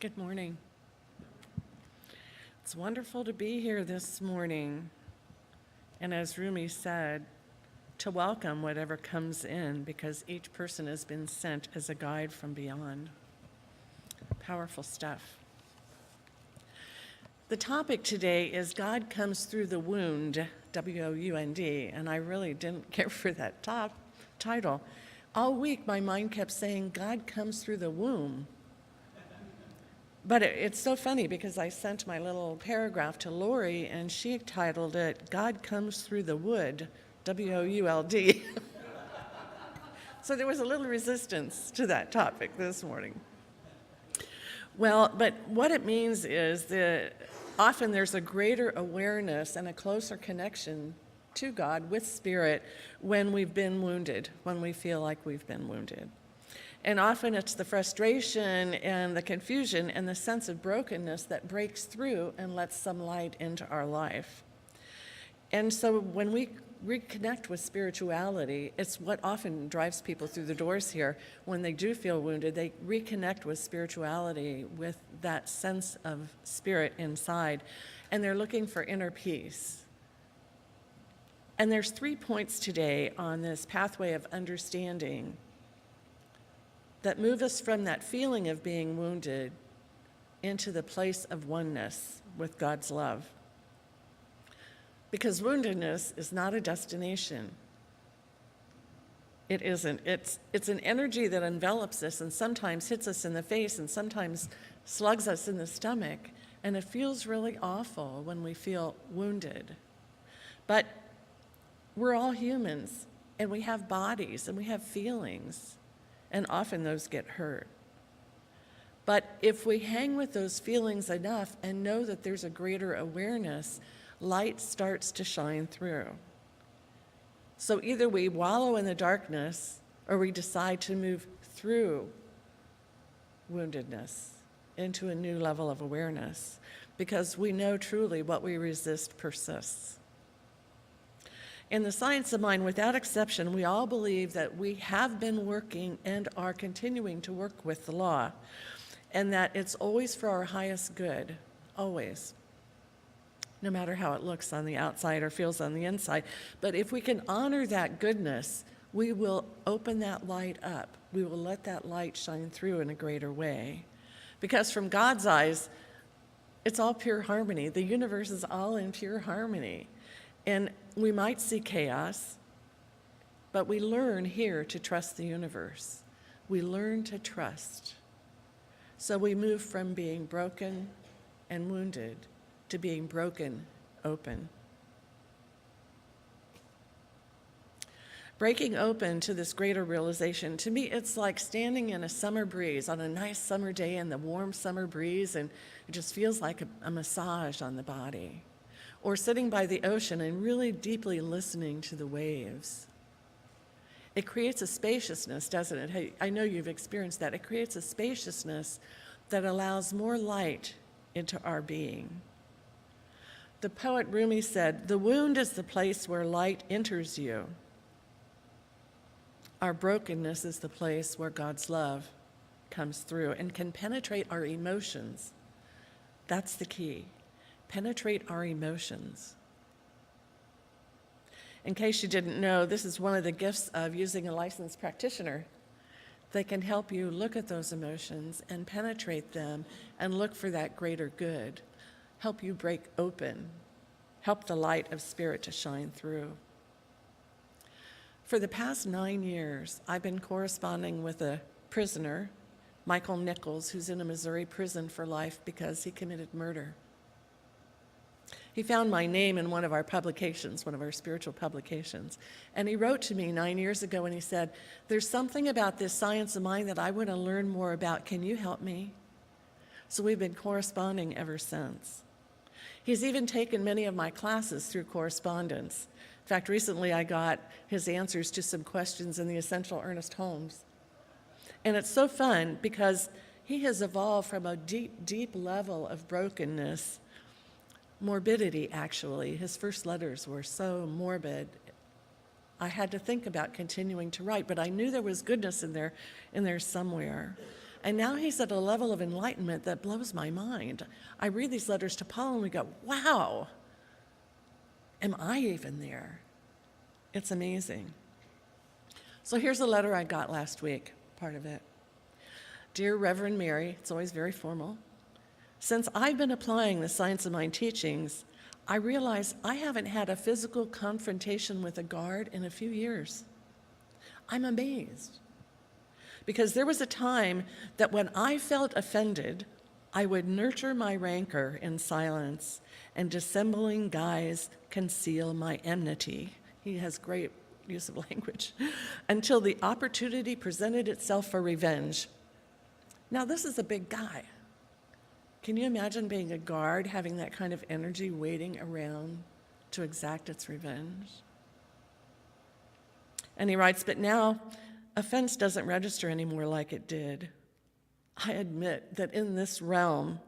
Good morning. It's wonderful to be here this morning. And as Rumi said, to welcome whatever comes in because each person has been sent as a guide from beyond. Powerful stuff. The topic today is God Comes Through the Wound, W-O-U-N-D, and I really didn't care for that title. All week my mind kept saying, God comes through the womb. But it's so funny because I sent my little paragraph to Lori and she titled it, God Comes Through the Wood, W-O-U-L-D. So there was a little resistance to that topic this morning. Well, but what it means is that often there's a greater awareness and a closer connection to God with Spirit when we've been wounded, when we feel like we've been wounded. And often it's the frustration and the confusion and the sense of brokenness that breaks through and lets some light into our life. And so when we reconnect with spirituality, it's what often drives people through the doors here. When they do feel wounded, they reconnect with spirituality, with that sense of spirit inside, and they're looking for inner peace. And there's 3 points today on this pathway of understanding that move us from that feeling of being wounded into the place of oneness with God's love. Because woundedness is not a destination. It isn't. It's an energy that envelops us and sometimes hits us in the face and sometimes slugs us in the stomach, and it feels really awful when we feel wounded. But we're all humans, and we have bodies, and we have feelings. And often those get hurt. But if we hang with those feelings enough and know that there's a greater awareness, light starts to shine through. So either we wallow in the darkness or we decide to move through woundedness into a new level of awareness because we know truly what we resist persists. In the science of mind, without exception, we all believe that we have been working and are continuing to work with the law, and that it's always for our highest good, always, no matter how it looks on the outside or feels on the inside. But if we can honor that goodness, we will open that light up. We will let that light shine through in a greater way. Because from God's eyes, it's all pure harmony. The universe is all in pure harmony. And we might see chaos, but we learn here to trust the universe. We learn to trust. So we move from being broken and wounded to being broken open. Breaking open to this greater realization, to me, it's like standing in a summer breeze on a nice summer day in the warm summer breeze, and it just feels like a massage on the body. Or sitting by the ocean and really deeply listening to the waves. It creates a spaciousness, doesn't it? Hey, I know you've experienced that. It creates a spaciousness that allows more light into our being. The poet Rumi said, "The wound is the place where light enters you. Our brokenness is the place where God's love comes through and can penetrate our emotions." That's the key. Penetrate our emotions. In case you didn't know, this is one of the gifts of using a licensed practitioner. They can help you look at those emotions and penetrate them and look for that greater good, help you break open, help the light of spirit to shine through. For the past 9 years, I've been corresponding with a prisoner, Michael Nichols, who's in a Missouri prison for life because he committed murder. He found my name in one of our publications, one of our spiritual publications, and he wrote to me 9 years ago and he said, "There's something about this science of mind that I want to learn more about. Can you help me?" So we've been corresponding ever since. He's even taken many of my classes through correspondence. In fact, recently I got his answers to some questions in the Essential Ernest Holmes. And it's so fun because he has evolved from a deep, deep level of brokenness, morbidity, actually. His first letters were so morbid. I had to think about continuing to write, but I knew there was goodness in there somewhere. And now he's at a level of enlightenment that blows my mind. I read these letters to Paul and we go, wow, am I even there? It's amazing. So here's a letter I got last week, part of it. Dear Reverend Mary, it's always very formal. Since I've been applying the Science of Mind teachings, I realize I haven't had a physical confrontation with a guard in a few years. I'm amazed. Because there was a time that when I felt offended, I would nurture my rancor in silence, and dissembling guise conceal my enmity. He has great use of language. Until the opportunity presented itself for revenge. Now, this is a big guy. Can you imagine being a guard, having that kind of energy waiting around to exact its revenge? And he writes, but now, offense doesn't register anymore like it did. I admit that in this realm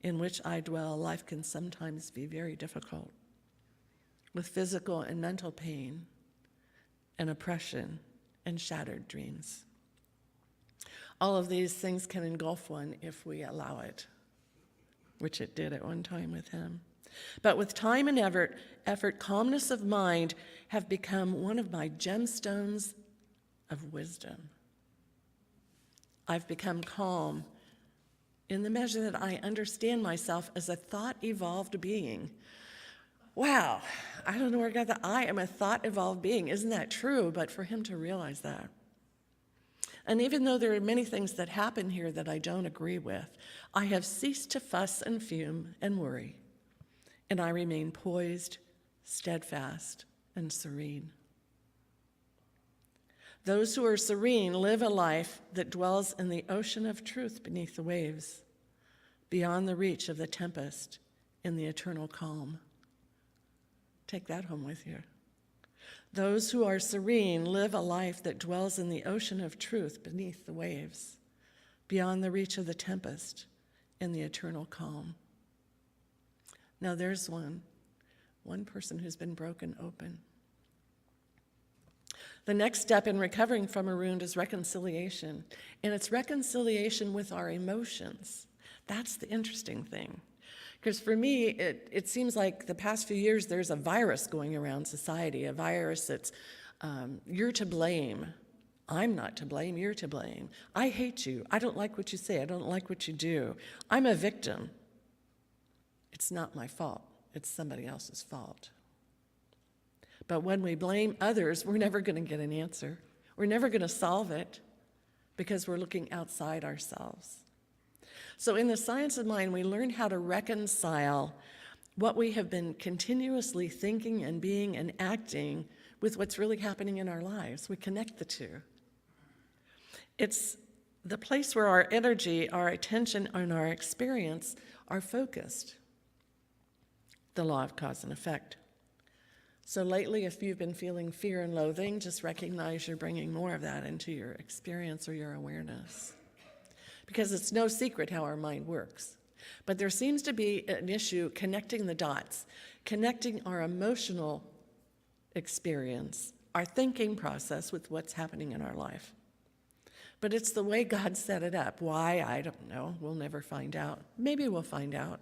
in which I dwell, life can sometimes be very difficult, with physical and mental pain and oppression and shattered dreams. All of these things can engulf one if we allow it, which it did at one time with him. But with time and effort, calmness of mind have become one of my gemstones of wisdom. I've become calm in the measure that I understand myself as a thought-evolved being. Wow, I don't know where I got that. I am a thought-evolved being. Isn't that true? But for him to realize that. And even though there are many things that happen here that I don't agree with, I have ceased to fuss and fume and worry, and I remain poised, steadfast, and serene. Those who are serene live a life that dwells in the ocean of truth beneath the waves, beyond the reach of the tempest, in the eternal calm. Take that home with you. Those who are serene live a life that dwells in the ocean of truth beneath the waves, beyond the reach of the tempest, in the eternal calm. Now there's one person who's been broken open. The next step in recovering from a wound is reconciliation, and it's reconciliation with our emotions. That's the interesting thing. Because for me, it seems like the past few years there's a virus going around society, a virus that's, you're to blame. I'm not to blame, you're to blame. I hate you. I don't like what you say. I don't like what you do. I'm a victim. It's not my fault. It's somebody else's fault. But when we blame others, we're never going to get an answer. We're never going to solve it because we're looking outside ourselves. So in the Science of Mind, we learn how to reconcile what we have been continuously thinking and being and acting with what's really happening in our lives. We connect the two. It's the place where our energy, our attention, and our experience are focused. The law of cause and effect. So lately, if you've been feeling fear and loathing, just recognize you're bringing more of that into your experience or your awareness. Because it's no secret how our mind works. But there seems to be an issue connecting the dots, connecting our emotional experience, our thinking process with what's happening in our life. But it's the way God set it up. Why? I don't know. We'll never find out. Maybe we'll find out.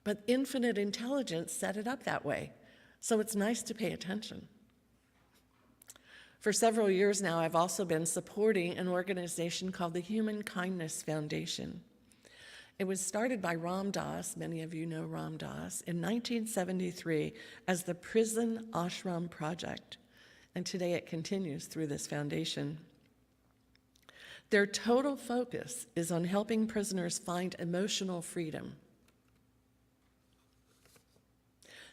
But infinite intelligence set it up that way. So it's nice to pay attention. For several years now, I've also been supporting an organization called the Human Kindness Foundation. It was started by Ram Dass, many of you know Ram Dass, in 1973 as the Prison Ashram Project, and today it continues through this foundation. Their total focus is on helping prisoners find emotional freedom.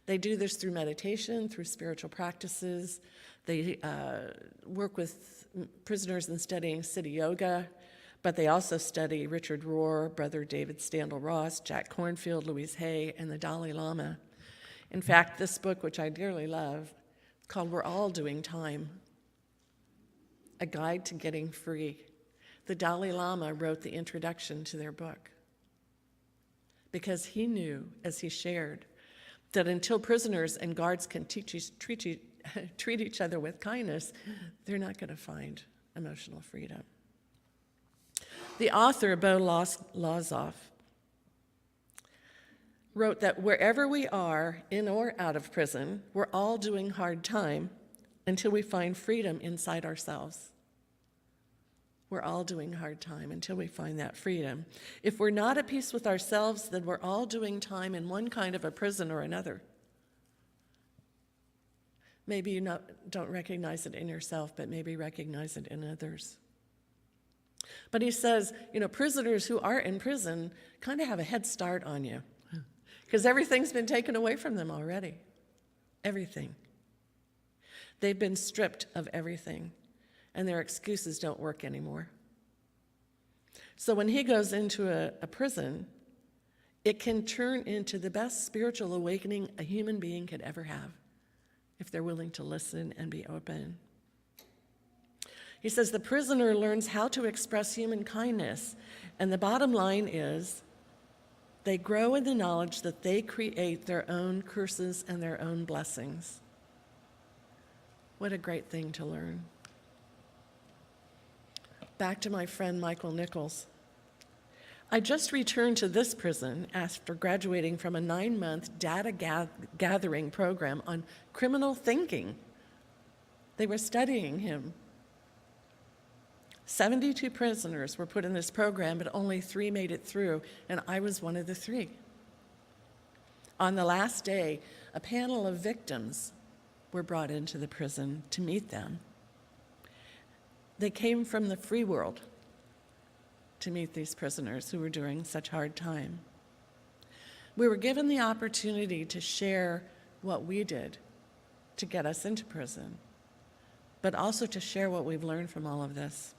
They do this through meditation, through spiritual practices. They work with prisoners in studying Siddha Yoga, but they also study Richard Rohr, Brother David Standel Ross, Jack Kornfield, Louise Hay, and the Dalai Lama. In fact, this book, which I dearly love, called We're All Doing Time, A Guide to Getting Free. The Dalai Lama wrote the introduction to their book because he knew, as he shared, that until prisoners and guards can treat each other with kindness, they're not going to find emotional freedom. The author, Bo Lazoff, wrote that wherever we are, in or out of prison, we're all doing hard time until we find freedom inside ourselves. We're all doing hard time until we find that freedom. If we're not at peace with ourselves, then we're all doing time in one kind of a prison or another. Maybe you don't recognize it in yourself, but maybe recognize it in others. But he says, prisoners who are in prison kind of have a head start on you because everything's been taken away from them already. Everything. They've been stripped of everything, and their excuses don't work anymore. So when he goes into a prison, it can turn into the best spiritual awakening a human being could ever have if they're willing to listen and be open. He says the prisoner learns how to express human kindness, and the bottom line is they grow in the knowledge that they create their own curses and their own blessings. What a great thing to learn. Back to my friend Michael Nichols. I just returned to this prison after graduating from a 9-month data gathering program on criminal thinking. They were studying him. 72 prisoners were put in this program, but only 3 made it through, and I was one of the 3. On the last day, a panel of victims were brought into the prison to meet them. They came from the free world to meet these prisoners who were doing such hard time. We were given the opportunity to share what we did to get us into prison, but also to share what we've learned from all of this.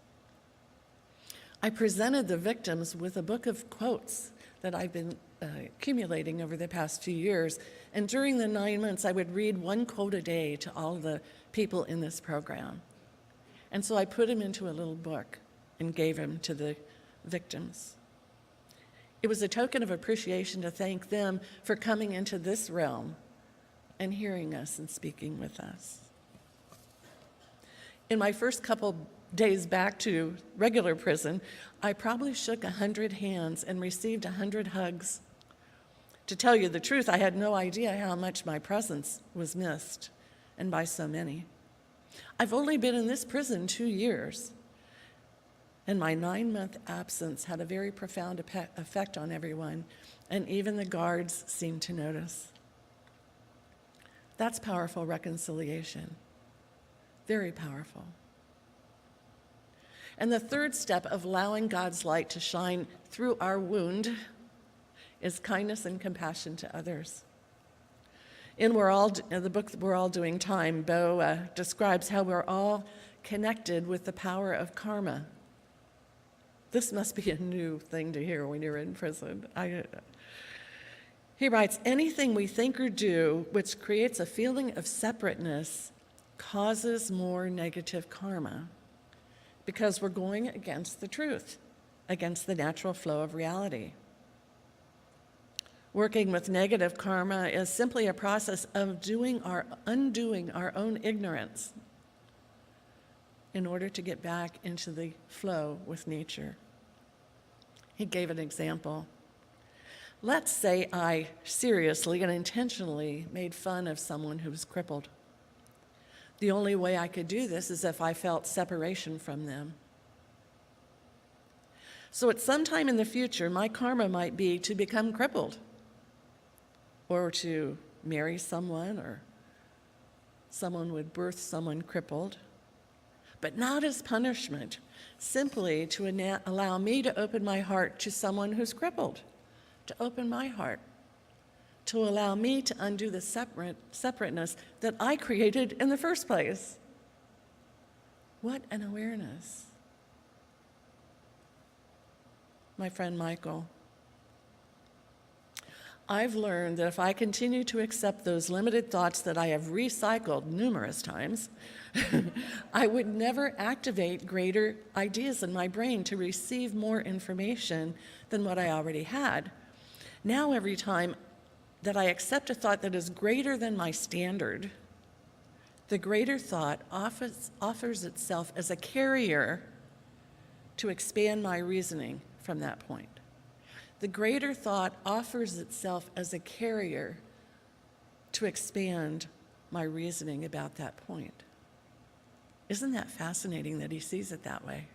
I presented the victims with a book of quotes that I've been accumulating over the past few years, and during the 9 months, I would read 1 quote a day to all the people in this program. And so I put him into a little book and gave him to the victims. It was a token of appreciation to thank them for coming into this realm and hearing us and speaking with us. In my first couple days back to regular prison, I probably shook 100 hands and received 100 hugs. To tell you the truth, I had no idea how much my presence was missed, and by so many. I've only been in this prison 2 years, and my 9-month absence had a very profound effect on everyone, and even the guards seemed to notice. That's powerful reconciliation. Very powerful. And the third step of allowing God's light to shine through our wound is kindness and compassion to others. In the book We're All Doing Time, Bo describes how we're all connected with the power of karma. This must be a new thing to hear when you're in prison. He writes, anything we think or do which creates a feeling of separateness causes more negative karma because we're going against the truth, against the natural flow of reality. Working with negative karma is simply a process of undoing our own ignorance in order to get back into the flow with nature. He gave an example. Let's say I seriously and intentionally made fun of someone who was crippled. The only way I could do this is if I felt separation from them. So at some time in the future, my karma might be to become crippled, or to marry someone, or someone would birth someone crippled, but not as punishment, simply to allow me to open my heart to someone who's crippled, to open my heart, to allow me to undo the separateness that I created in the first place. What an awareness. My friend Michael, I've learned that if I continue to accept those limited thoughts that I have recycled numerous times, I would never activate greater ideas in my brain to receive more information than what I already had. Now every time that I accept a thought that is greater than my standard, the greater thought offers itself as a carrier to expand my reasoning from that point. The greater thought offers itself as a carrier to expand my reasoning about that point. Isn't that fascinating that he sees it that way?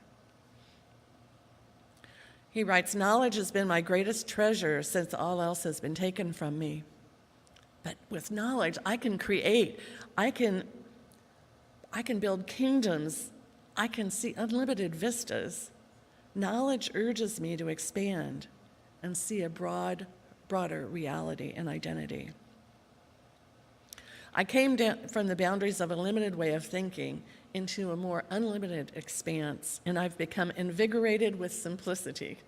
He writes, "Knowledge has been my greatest treasure since all else has been taken from me. But with knowledge, I can create, I can build kingdoms, I can see unlimited vistas. Knowledge urges me to expand and see a broader reality and identity. I came down from the boundaries of a limited way of thinking into a more unlimited expanse, and I've become invigorated with simplicity.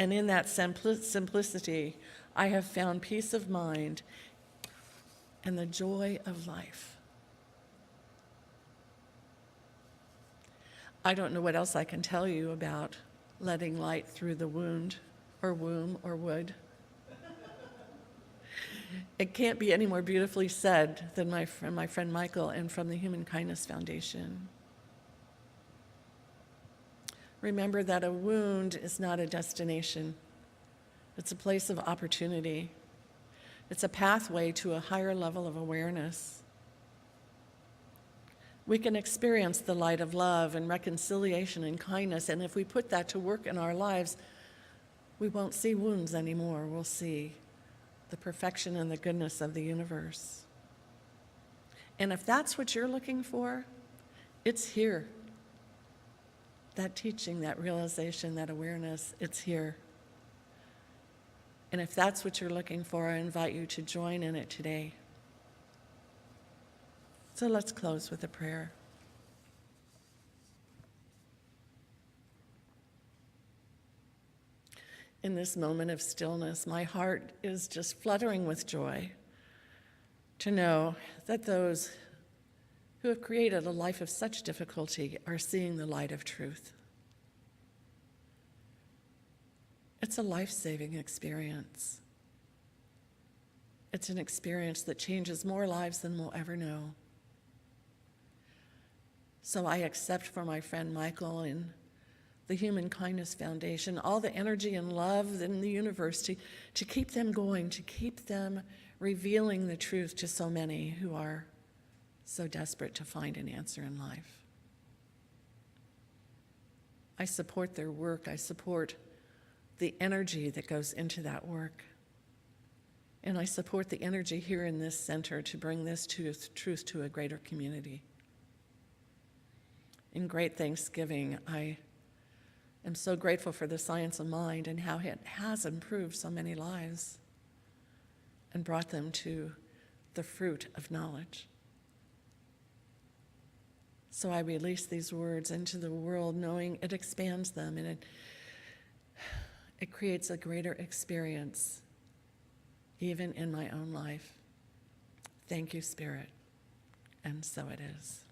And in that simplicity, I have found peace of mind and the joy of life." I don't know what else I can tell you about letting light through the wound or womb or wood. It can't be any more beautifully said than from my friend Michael and from the Human Kindness Foundation. Remember that a wound is not a destination. It's a place of opportunity. It's a pathway to a higher level of awareness. We can experience the light of love and reconciliation and kindness, and if we put that to work in our lives, we won't see wounds anymore. We'll see the perfection and the goodness of the universe. And if that's what you're looking for, it's here. That teaching, that realization, that awareness, it's here. And if that's what you're looking for, I invite you to join in it today. So let's close with a prayer. In this moment of stillness, my heart is just fluttering with joy to know that those who have created a life of such difficulty are seeing the light of truth. It's a life-saving experience. It's an experience that changes more lives than we'll ever know. So I accept for my friend Michael and the Human Kindness Foundation all the energy and love in the universe to keep them going, to keep them revealing the truth to so many who are so desperate to find an answer in life. I support their work. I support the energy that goes into that work. And I support the energy here in this center to bring this truth to a greater community. In great thanksgiving, I am so grateful for the science of mind and how it has improved so many lives and brought them to the fruit of knowledge. So I release these words into the world, knowing it expands them and it creates a greater experience, even in my own life. Thank you, Spirit. And so it is.